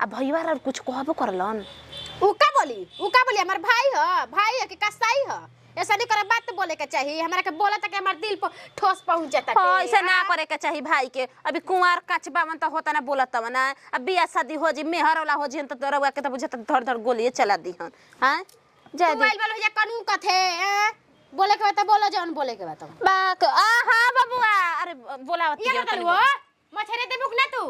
आ भैया और कुछ कहबो करलन उ का बोली हमार भाई है कि कसाई है ऐसा नहीं करे बात बोले के चाहिए हमरा के बोला त के हमार दिल पर ठोस पहुंच जाता हां ऐसा ना करे के चाहिए भाई के अभी कुंवार कचबा मन त होता ना बोलत ना अब बियाह शादी हो जी मेहर वाला हो जी त रउआ के त बुझत धड़ धड़ गोलिए चला दी हन हां जय मोबाइल वाला हो जा कानून कथे बोले के बात बोलो जौन बोले के बात बाक आ हां बबुआ अरे बोलावत ये कर वो मछरे देबुक ना तू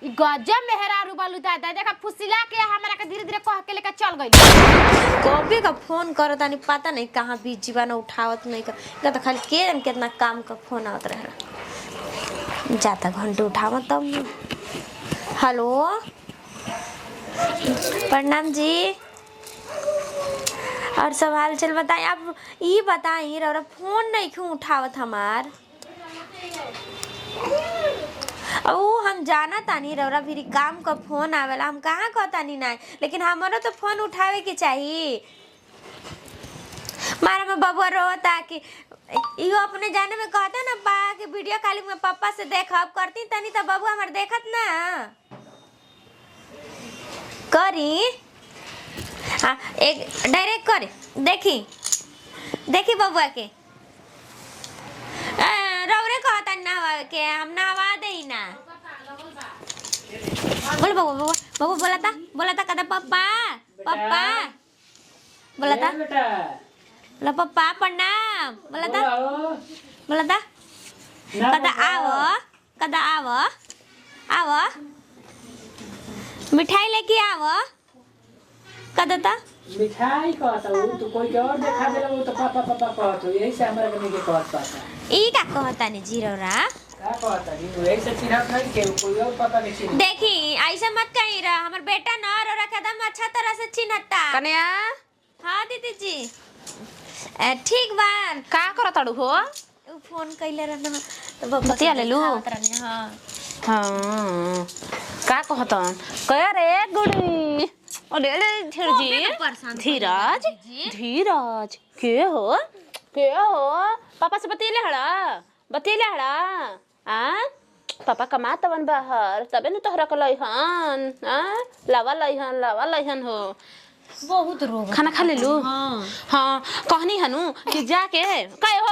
ई गजब मेहरारू बालू दादा देखा फुसिला के हमरा के धीरे-धीरे कह के लेके चल गइल कभी का फोन करो तानी पता नहीं कहां बीच जीवन उठावत नहीं का तो खाली के कितना काम का फोन आवत रहे जाता घंटे उठाव तब हेलो प्रणाम जी और सब हाल चल बताएं आप ये बताइए और फोन नहीं क्यों उठावत हमार ओ हम जाना तानी रौरा फिर काम का फोन आवेला हम कहाँ कहतानी ना लेकिन हमारो तो फोन उठावे के चाहिए मारा में बबुआ रोता कि इहो अपने जाने में कहता ना बा कि वीडियो कॉलिंग में पापा से देखब करती तनी तो बबुआ हमार देखत ना करी हाँ एक डायरेक्ट करे देखी बबुआ के रौरे कहता ना के हम नहवा दे ना बोल बबू बोला था कदा पापा बोला पापा प्रणाम बोला था कदा आवो मिठाई लेके आवो कदा था मिठाई कहता हूँ तो कोई और देखा दे वो तो पापा कहतो यही से हमरा के नहीं कहता ई का कहता नहीं जीरोरा का कहता नहीं वो ऐसे चिन्हत नहीं के कोई और पता नहीं चिन्ह देखी ऐसे मत कही रहा हमर बेटा न रोरा कदम अच्छा तरह से चिन्हता कन्या हां दीदी जी ठीक बा का करताड़ू हो फोन कइले रहना तो बतिया ले लू हां हां का कहतन कह रे गुड़ी अरे धीरज के हो पापा से बतिले हड़ा आ पापा कमातवन बाहर तबे न तोहरा के लइहन आ लावा लइहन हो बहुत रोग खाना खा ले लू हां कहनी हनु कि जाके काय हो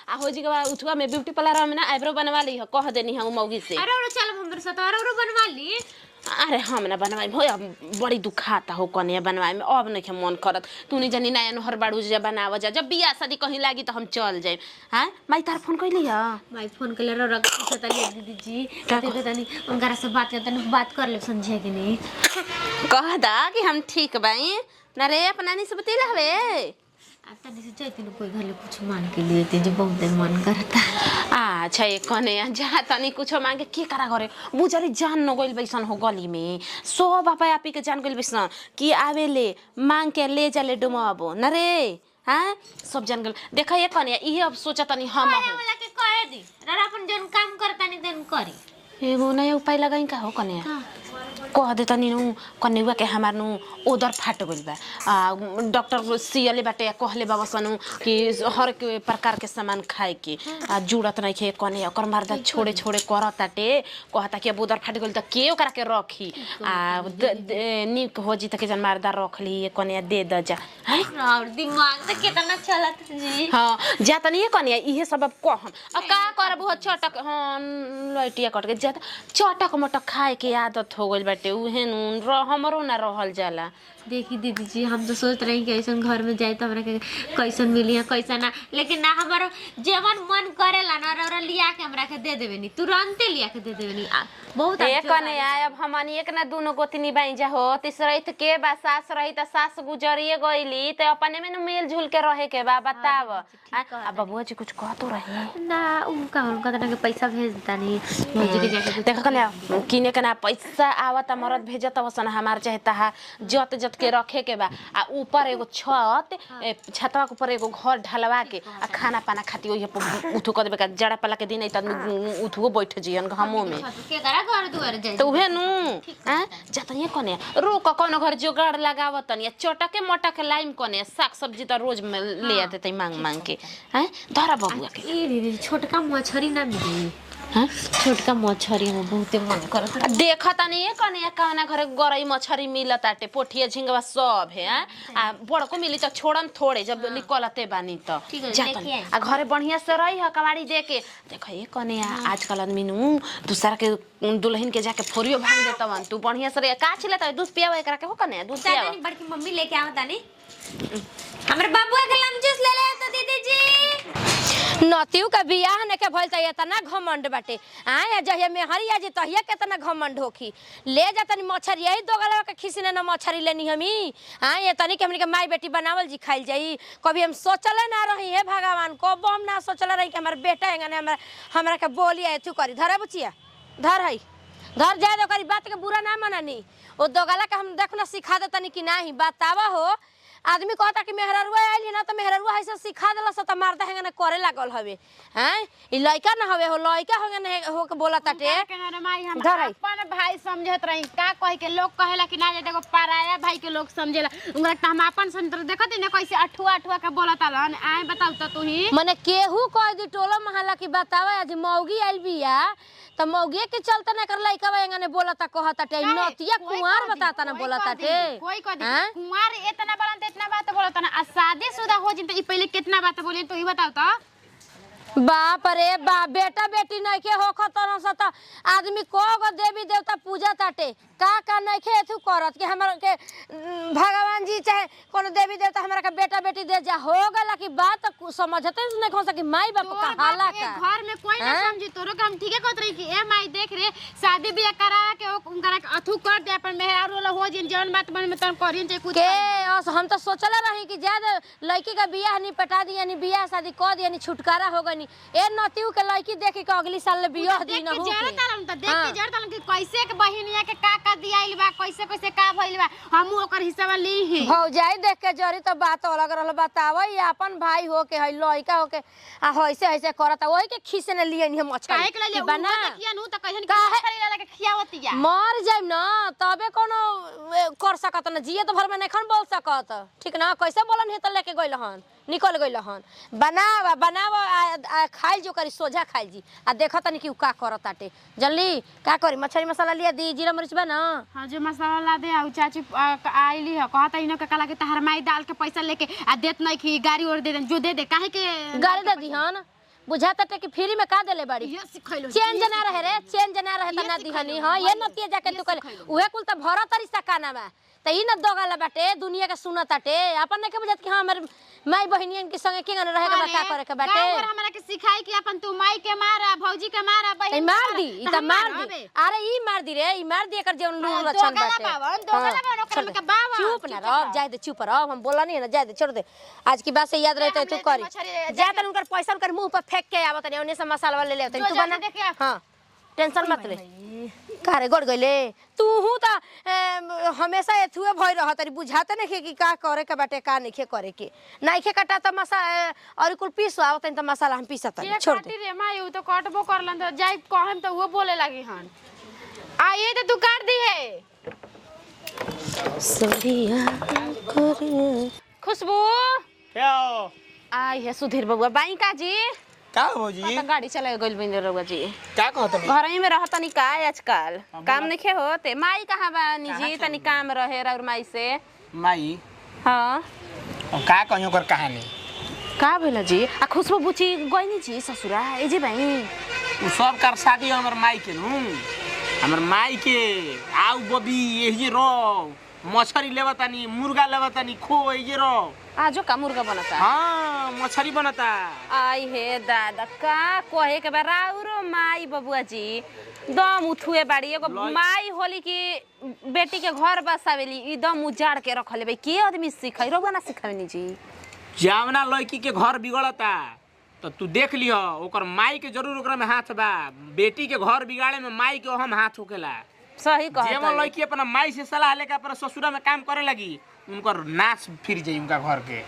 आ हो जी के उठवा में ब्यूटी पार्लर में ना आईब्रो बनवा ली हो कह देनी हम मौगी से अरे चल हमरे साथ अरे बनवा ली अरे हम ना बनवाई हो बड़ी दुखाता हो कने बनवाई में अब नहीं मन करत तू नहीं जानी नया नहर बाड़ू जे बनाव जा जब बियाह शादी कहीं लागी तो हम चल जाए हां माई तार फोन कइली ह माई फोन कइले रो रख तनी दीदी जी कहते तनी उनकरा से बात कर ले समझे कि नहीं कह दा कि हम ठीक बाई ना रे अपना नहीं से बतेला हवे तनी से चाहती कोई घर कुछ मांग के लिए ते जो बहुत मन करता अच्छा ये कने जा तनी कुछ मांगे के करा करे बुझरी जान न गइल बैसन हो गली में सो बापा आपी के जान गइल बैसन कि आवेले मांग के ले जाले डुमाबो न रे हां सब जान गइल देखा ये कने इहे अब सोचा तनी हम वाला के कह दी रा अपन जन काम करता नहीं देन करी एगो नया उपाय लगाई का हो कने कह दे तनी नु कनेवा के हमार नु उधर फाट गइल बा डॉक्टर सीएले बाटे कहले बाबा सनु कि हर के प्रकार के सामान खाए के जुड़त नहीं खे कने ओकर मर्दा छोड़े करताटे कहता कि अब उधर फाट गइल त के ओकरा के रखी निक हो जी त के जन मर्दा रख ली कने दे द जा और दिमाग त केतना चलत जी हां जा तनी कने इहे सब कहम का करब हो चटक हां लइटिया कट के जा चटक मटक खाए के आदत हो गइल बाटे उहे नून हमरो ना रहल जाला देखी दीदी जी हम तो सोच रहे हैं कि ऐसा घर में जाए तो हमरा के कैसन मिली है कैसा ना लेकिन ना हमारा जेवन मन करेला ना रौरा लिया के हमरा के दे देबे नी तुरंत लिया के दे देबे नी बहुत एक ने आए अब हमनी एक ना दोनों गोतनी बाई जा हो तीसरैत के बा सास रही त सास गुजरिए गइली त अपने में मेल झुल के रहे के बा बताव आ बबुआ जी कुछ कहतो रहे ना उनका तना के पैसा भेज देता नी मौजी के जाके देख कले किने के ना पैसा आवत मरद भेजत वसन हमार चाहता जत के रखे के बा आ ऊपर एगो छतवा के ऊपर एगो घर ढलवा के आ खाना पाना खाती ओही उठो कर देबे का जड़ा पला के दिन त उठो बैठ जियन घमो में के करा घर दुआर जाई तो उहे नु हां जतनिए कने रोक कोनो घर जोगाड़ लगावतन या चटके मोटके लाइम कने साग सब्जी त रोज ले आते मांग के हैं धरा बबुआ के ए दीदी छोटका मछरी ना मिली हाँ छोटका मछरी में बहुते मन करत आ देखा तानी कने कवना घरे गरई मछरी मिलत आटे पोठिया झिंगवा सब है आ बड़को मिली तो छोड़म थोड़े जब निकलते बानी तो ठीक है, जातन। लेके आई। आ घरे बढ़िया से रही है कबाड़ी दे के देखो ये कने आजकल आदमी नु दूसरा के दुल्हन के जाके फोरियो भांग देतवन तू बढ़िया से रे का छिले त दूध पियावे एकरा के हो कने दूध पियावे तानी बड़की मम्मी लेके आवत तानी हमरे बाबुआ के लम जूस ले ले तो दीदी जी नतियू का बियाह ने के भइल त इतना घमंड बाटे आए जहिया में हरिया जी तहिया केतना घमंड होखी ले जा तनी मछरी यही दोगलवा के खिसने न मछरी लेनी हमी आए तनी के हमनी के माई बेटी बनावल जी खाइल जाई कभी हम सोचले ना रही है भगवान को हम ना सोचले रही कि हमर बेटा हैंगने हमरा के बोली एथु करी धरे बुचिया धर है धर जाए तो करी बात के बुरा ना माननी ओ दोगला के हम देखना सिखा दे तनी कि नाही बतावा हो आदमी कहता कि मेहररुआ आइल ना तो मेहररुआ ऐसे सिखा देलस त मारता हैंगने करे लागल हवे हैं ई लइका ना हवे हो लइका हैंगने हो के बोला ताटे धर है अपन भाई समझत रही का कह के लोग कहेला कि ना जे देखो पराया भाई के लोग समझेला उनका त हम अपन संतर देखत ना कैसे अठुआ अठुआ के बोलता लन आए बताऊ त तू ही मने केहू कह दी टोला महल्ला की बतावा आज मौगी आइल बिया त मौगी के चलते ना कर लइका हैंगने बोलता कहता टे नतिया कुंवार बताता ना बोलता टे कोई कह दी कुंवार इतना बलन इतना बात बोलता ना शादीशुदा हो जिन तो ई पहले कितना बात बोले तो ही बताओ तो बाप रे बाप बेटा बेटी नहीं के हो खतर सत आदमी को गो देवी देवता पूजा ताटे का नहीं के एथु करत कि हमरा के भगवान जी चाहे कोनो देवी देवता हमरा के बेटा बेटी दे जा हो गला की बात समझते नहीं हो सकी माई बाप का हाला का घर में कोई ना समझी तोरो के हम ठीके कहत रही कि ए माई देख रे शादी बियाह करा के उनकरा के अथु कर दे अपन मेहरारू वाला हो जिन जवन बात मन में तन करिन चाहे कुछ के हम तो सोचले रही कि ज्यादा लड़की का बियाह नहीं पटा दी यानी बियाह शादी कर दी यानी छुटकारा हो गनी ए नतियू के लड़की देखी के अगली साल बियाह दी न हो जरा तारम त देख के जरा तारम कि कैसे के बहिनिया के का दियाइल बा कैसे कैसे का भइल बा हमहू ओकर हिस्सा ली ही भौजाई देख के जरी तो बात अलग रहल बतावई अपन भाई हो के है लड़का हो के आ ऐसे ऐसे करता वही के खीसे ने लिए हम अच्छा काहे के लिए बना देखिया नु त कहन कि खरी ला के खियावतिया मर जाइम न तबे कोनो कर सकत न जिए तो भर में नखन बोल सकत ठीक ना कैसे बोलन हे त लेके गइल हन निकल गइल हन बनावा खाइल जो करी सोझा खाइल जी आ देखत तनी कि का करत आटे जल्दी का करी मछली मसाला लिया दी जीरा मरीच बा ना हां जो मसाला ला दे आ चाची आइली है कहता इनो के कला के तहर माई डाल के पैसा लेके आ देत नहीं कि गाड़ी और दे दे जो दे दे काहे के गाड़ी दे दी हन बुझाता टे कि फ्री में का देले बाड़ी ये सिखैलो चेंज ना रहे रे चेंज ना रहे त ना दिहनी हां ये नतिया जाके तू कर उहे कुल त भरा तरी सकाना बा त ई न दोगला बाटे दुनिया के सुनत आटे अपन ने के बुझत कि हां हमर माई बहिनियन के संगे केंगन रहे के का करे के बाटे और हमरा के सिखाई कि अपन तू माई के मारा भौजी के मारा बहिन मार दी ई त मार दी अरे ई मार दी रे ई मार दी एकर जेवन लूर लक्षण बाटे दोगला कर के बाबा चुप ना रह जाय दे चुप रह हम बोला नहीं ना जाय दे छोड़ दे आज की बात से याद रहते तू करी जा त उनकर पैसा उनकर मुंह पर फेंक के आवत नहीं ओने से मसाला वाले ले तू बना हां टेंशन मत ले कारे गड़ गइले तू हूं त हमेशा एथुए भई रहत री बुझाते नहीं कि का करे के बाटे का नहीं करे के नहीं कटा त मसाला और कुल पीस आवत त मसाला हम पीसत छोड़ दे रे माई उ तो कटबो करलन तो जाई कहम तो वो बोले लगी हन आइए तो तू काट दी है सरिया करे खुशबू क्या आई है सुधीर बबुआ बाई का जी का हो जी त गाड़ी चला गइल बिंदे रउआ जी क्या कहत बा घर में रहत नहीं का आजकल काम नहीं होते माई कहाँ बा निजी तनी काम रहे और माई से माई हाँ अब का कहियो कर कहानी का भेल जी आ खुशबू बुची गइनी जी ससुरा ए जी भाई उ सब कर शादी हमर माई के नु हमर माई के आउ बबी यही रो मछरी लेवतानी मुर्गा लेवतानी खो यही रो आजो का मुर्गा बनता हां मछरी बनता आई हे दादा का कहे के बा राउरो माई बबुआ जी दम उठुए बाड़ी एगो माई होली की बेटी के घर बसावेली एकदम उजाड़ के रखले भाई के आदमी सिखाई रोबा ना सिखावेनी जी जावना लड़की के घर बिगड़ता तो तू देख लियो ओकर माई के जरूर ओकरा में हाथ बा बेटी के घर बिगाड़े में माई के हम हाथ होकेला सही कहत जेमन लड़की अपना माई से सलाह लेके अपना ससुरा में काम करे लगी उनकर नाश फिर जाई उनका घर के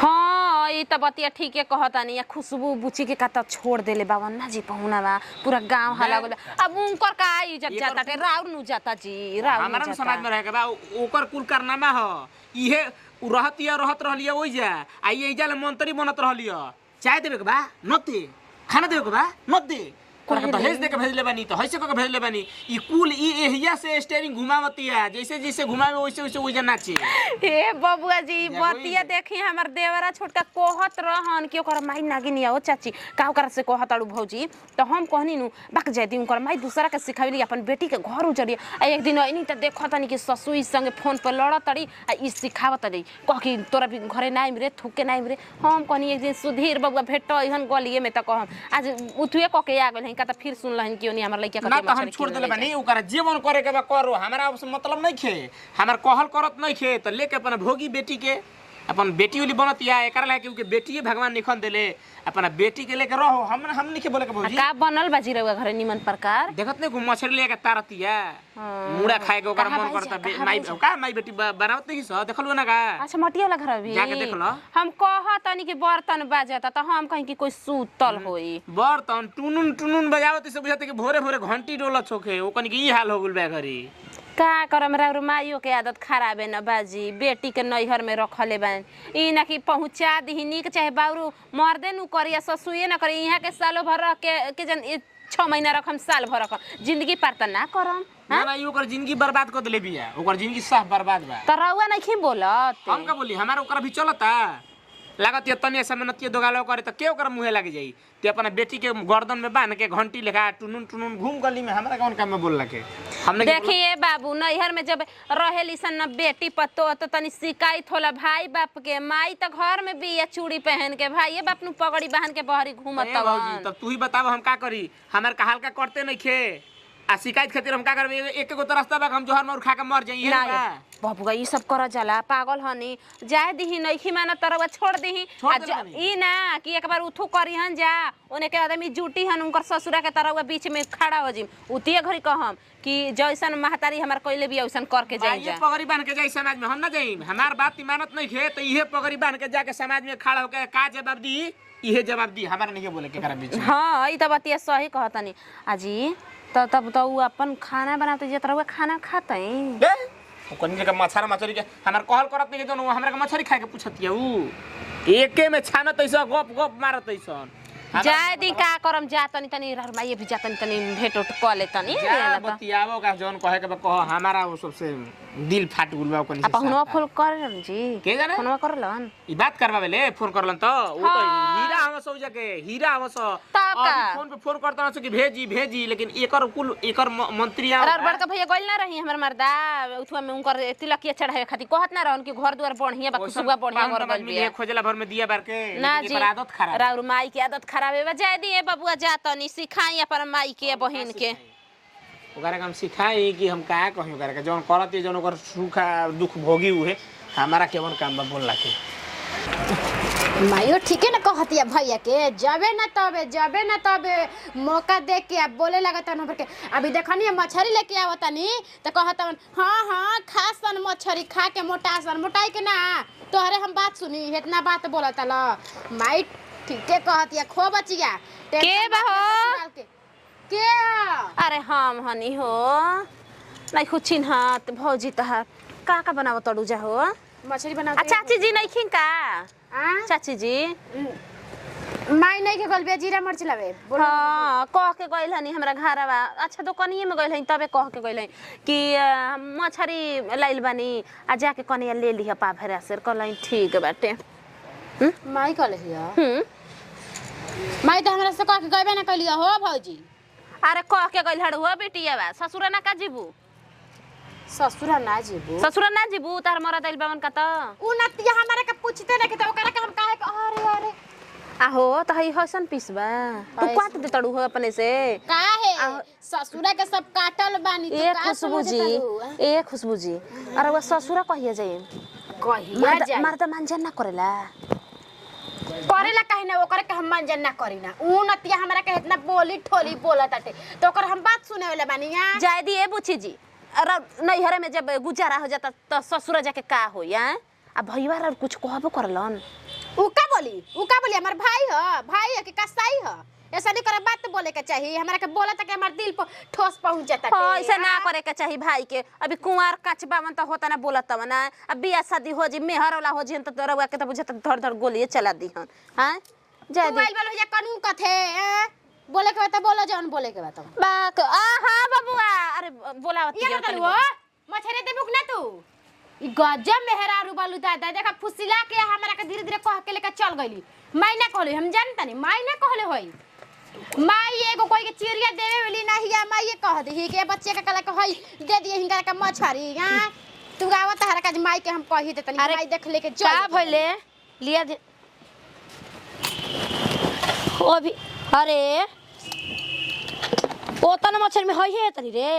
हाँ ये तो बतिया ठीक है कहता नहीं खुशबू बुची के कता छोड़ देले बाबा ना जी पहुना बा पूरा गांव हला गेल अब उनकर का इज्जत जाता के राउर नु जाता जी राउर हमारा समाज में रहे के बा ओकर कुल कारनामा ह इहे उ रहतिया रहत रहलिया ओइ जा आई एजा ले मंत्री बनत रहलिया चाय देबे के बा न दे खाना देबे के बा न दे तोरा दहेज दे के भेजले बानी तो हइसे क के भेजले बानी ई कुल ई एहिया से स्टीयरिंग घुमावती है जैसे जैसे घुमावे वैसे वैसे ओइजा नाचे हे बबुआ जी बतिया देखी हमर देवरा छोटका कहत रहन कि ओकर माई नागिन आओ चाची का ओकरा से कहत अड़ू भौजी तो हम कहनी नु बाक जाय दी ओकर माई दूसरा के सिखावली अपन बेटी के घर उजड़ी आ एक दिन अइनी त देखतनी कि ससुई संगे फोन पर लड़तड़ी आ ई सिखावत रही कह कि तोरा भी घरे नाइम रे थुके नाइम रे हम कहनी एक दिन सुधीर बबुआ भेट इहन गलिए में त कहम आज उठुए क के आ गेल का त फिर सुनलहन कि ओनी हमर लइका ना तो हम छोड़ देले बानी ओकरा जीवन करे के बा करो हमरा उससे मतलब नहीं खे हमर कहल करत नहीं खे त लेके अपन भोगी बेटी के अपन बेटी वाली बनतिया एकरा लागे क्योंकि बेटी भगवान निखन देले अपना बेटी के लेके रहो हम नहीं के बोले के भौजी का बनल बाजी रहुआ घरे निमन प्रकार देखत नहीं मछली लेके तारतिया मुड़ा खाए के ओकरा मन करता माई का माई बेटी बनावत नहीं स देखलु ना का अच्छा मटिया वाला घर भी जाके देख लो हम कहतनी कि बर्तन बाजता त हम कहीं कि कोई सूतल होई बर्तन टुनुन टुनुन बजावत से बुझाते कि भोरे भोरे घंटी डोलत छोखे ओकन के ई हाल हो गेल बा घरी का करम राउर माइयो के आदत खराब है न बाजी बेटी के नैहर में रखले बन ई ना कि पहुंचा दी निक चाहे बाउरू मर्दे नु करिया ससुए न करी यहाँ के सालों भर रख के जन 6 महीना रखम साल भर रखम जिंदगी पार त ना करम ना ना ई ओकर जिंदगी बर्बाद कर देले बिया ओकर जिंदगी साफ बर्बाद बा त रउआ नहीं बोलत हम का बोली हमारा ओकर भी चलता लागत ये तने समय नतिए दोगालो करे त के ओकर मुहे लाग जाई ते अपना बेटी के गर्दन में बांध के घंटी लेखा टुनुन टुनुन घूम गली में हमरा कौन काम में बोल लगे हमने देखिए बाबू नैहर में जब रहेली सन न बेटी पतो तो तनी शिकायत होला भाई बाप के माई त घर में बिया चूड़ी पहन के भाई बाप नु पगड़ी बांध के बहरी घूमत तब तू ही बताव हम का करी हमार का हाल का करते नहीं खे आ शिकायत खातिर हम का करबे एक गो तो रास्ता बा हम जोहर मोर खा के मर जाई है ना बाबूगा ई सब कर जाला पागल हनी जाए दिही नइखी माना तरवा छोड़ दिही ई ना कि एक बार उठू करिहन जा ओने के आदमी जुटी हन उनकर ससुरा के तरवा बीच में खड़ा हो जिम उतिए घरी कहम कि जैसन महतारी हमार कइले भी ओइसन करके जाई जा पगड़ी बांध के जाई समाज में हम ना जाई हमार बात इमानत नहीं खे त इहे पगड़ी बांध के जाके समाज में खड़ा होके का जवाब दी इहे जवाब दी हमारा नहीं बोले के करा बीच हां ई त बतिया सही कहतनी आजी तब तो उ अपन खाना बनाते जे तरवा खाना खाते ओकनी के मछरा मछरी के हमार कहल करत नहीं जन हमरा के मछरी खाए के पूछतिया उ एके में छानत ऐसा गप गप मारत ऐसन जाय दी का करम जा तनी तनी माई भी जा तनी तनी भेट उठ क ले तनी बतियावो का जौन कहे के कह हमारा वो सबसे दिल फाट गुल बा ओकनी से फोनवा फोन करलन जी के जाने फोनवा करलन ई बात करवावेले फोन करलन तो वो तो हीरा हम सब जके हीरा हम सब फोन पे फोन करता कि भेजी भेजी लेकिन एकर कुल एकर मंत्री अरे बड़का भैया गइल ना रही हमर मर्दा उठवा में उनकर तिलकिया चढ़ावे खातिर कहत ना रहन कि घर दुआर बढ़िया बा खुशबुआ बढ़िया घर गइल बिया खोजला भर में दिया बार के ना जी आदत खराब राउर माई की आदत खराब है जाय दी बबुआ जा तनी सिखाई अपन माई के बहिन के ओकरा हम सिखाई कि हम का कहि ओकरा के जौन करत जौन ओकर सुख दुख भोगी हुए हमारा केवन काम बा बोलला के माइयो ठीके ना कहतिया भैया के जबे ना तबे मौका देख के बोले लगता न के अभी देखनी मछली लेके आवतनी त कहतन हां खा सन मछली खा के मोटा सन मोटाई के ना तोहरे हम बात सुनी इतना बात बोलत ल माई ठीके कहतिया खो बचिया के बा हो के अरे हम हनी हो नहीं कुछ चिन्हत भौजी तहार का बनाव तड़ू जा हो मछली बना चाची जी नहीं खिन का चाची जी माई नहीं के गलबे जीरा मर्च लावे हां कह के गइल हनी हमरा घरवा अच्छा दुकानिए में गइल हई तबे कह के गइल हई कि मछरी लाइल बानी आ जाके कनिया ले लिह पा भरा से कहलई ठीक बाटे माई कहले हिया माई त हमरा से कह के गइबे ना कलिया हो भौजी अरे कह के गइल हड़ हो बेटिया बा ससुरा ना का जीबू ससुरा ना जीबू तार मरा दिल बावन का त उ नतिया हमरा के पूछते ना के त ओकरा के हम काहे अरे आहो त हई हसन पीसबा तू काट दे तड़ू हो अपने से काहे ससुरा के सब काटल बानी तो का खुशबू जी अरे वो ससुरा कहिया जाई मर्द मानजन ना करेला काहे ना ओकरा के हम मानजन ना करी ना उ नतिया हमरा के इतना बोली ठोली बोलत आटे तो ओकर हम बात सुने वाला बानी या जाय दी ए बुची जी अरे नैहरे में जब गुजारा हो जाता त ससुरा जाके का होई आ भईवा रे कुछ कहबो करलन उ का बोली हमर भाई है कि कसाई है ऐसा नहीं करे बात बोले के चाहिए हमरा के बोला त के हमर दिल पर ठोस पहुंच जाता है ऐसा ना करे के चाहिए भाई के अभी कुंवार कचबा मन त होता ना बोलत ना अब बियाह शादी हो जी मेहर वाला हो जी त रउआ के त बुझत धड़ धड़ गोलिए चला दी हन हां जाय दी मोबाइल वाला हो जा कानून कथे बोले के बता बोलो जौन बोले के बता बाक हां बबुआ अरे बोलावत ये कर वो मछरी दे बुक ना तू ई गजब मेहरारू बालू दादा देखा फुसिला के हमरा के धीरे धीरे कह के लेके चल गईली मायना कहले हम जानता नहीं मायना कहले होई माई एगो कोई के चिड़िया देवे वाली नहीं है माई कह दी के बच्चे के कला के होई दे दिए हिंगा के मछरी हां तू गावत हरा का माई के हम कहि देतनी माई देख लेके चल का भइले लिया दे ओ भी अरे ओतन मछरी में होई है तनी रे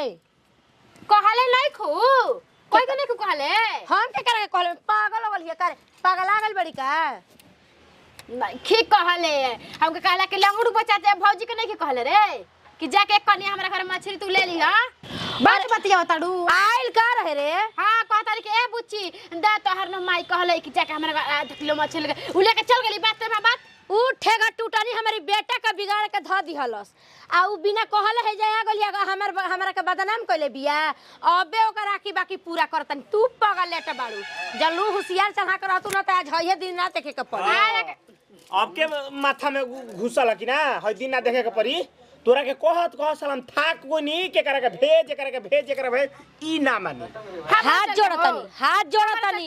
कहले नहीं खू कोई के नहीं खू कहले हम के करे कहले पागल हो गल करे पागल आ गल बड़ी का नहीं ठीक कहले हमके कहला कि लंगड़ू बचा दे भौजी के नहीं कहले रे कि जाके एक कन्या हमरा घर मछली तू ले ली हां बात बतिया ताड़ू आइल का रहे रे हां कहता कि ए बुच्ची दा तोहर न माई कहले कि जाके हमरा आधा किलो मछली उ लेके चल गेली बात में बात उ ठेगा टूटानी हमारी बेटा का बिगाड़ के ध दिहलस आ उ बिना कहले है जाया गलिया हमरा के बदनाम कइले बिया अबे ओकर राखी बाकी पूरा करतन तू पागल लेट बाड़ू जल्लू होशियार चढ़ा कर रहतू न त आज हइए दिन ना देखे के पड़ी अब के माथा में घुसल कि ना हई दिन ना देखे के पड़ी तोरा के कहत सलाम थाक कोनी के करे के भेज ई ना मानी हाथ जोड़तनी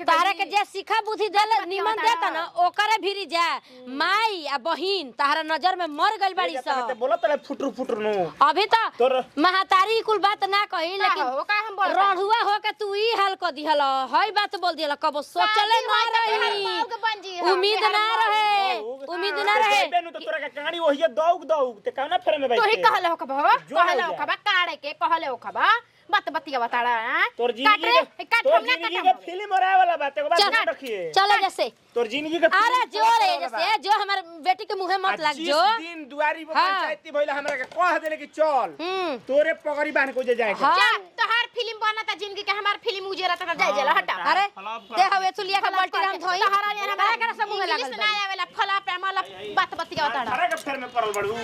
तारे के जे सिखा बुद्धि देले निमन देता न ओकरे भिरी जा माई आ बहिन तारा नजर में मर गइल बाड़ी सब बोलत ले फुटर नु अभी तो महातारी कुल बात ना कही लेकिन रढ़ुआ हो के तू ई हाल क दिहल हई बात बोल दिहल कबो सोचले ना रही उम्मीद ना रहे तो तोरा के कहानी ओहिए दौग ते कहना फेर में बैठ तो ही कहले हो खबा काड़े के कहले हो खबा बात बतिया बताड़ा तोर जिंदगी के फिल्म होराय वाला बात एगो बात ध्यान रखिए चले जैसे तोर जिंदगी के अरे जो रे जैसे जो हमर बेटी के मुंह मत लग जो दिन दुआरी पर पंचायती भइला हमरा के कह देले कि चल तोरे पगड़ी बांध को जे जाए के तोहार फिल्म बनता जिंदगी के हमार फिल्म उजेरा त जाय जाला हटा अरे दे हवे चुलिया के बाल्टी हम धोई तोहारा हमरा के सब मुंह लागल ना आवेला फला पे माला बात बतिया बताड़ा अरे के फेर में पड़ल बड़ू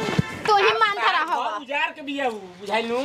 तो ही मान धरा हो उजार के बिया बुझाइलू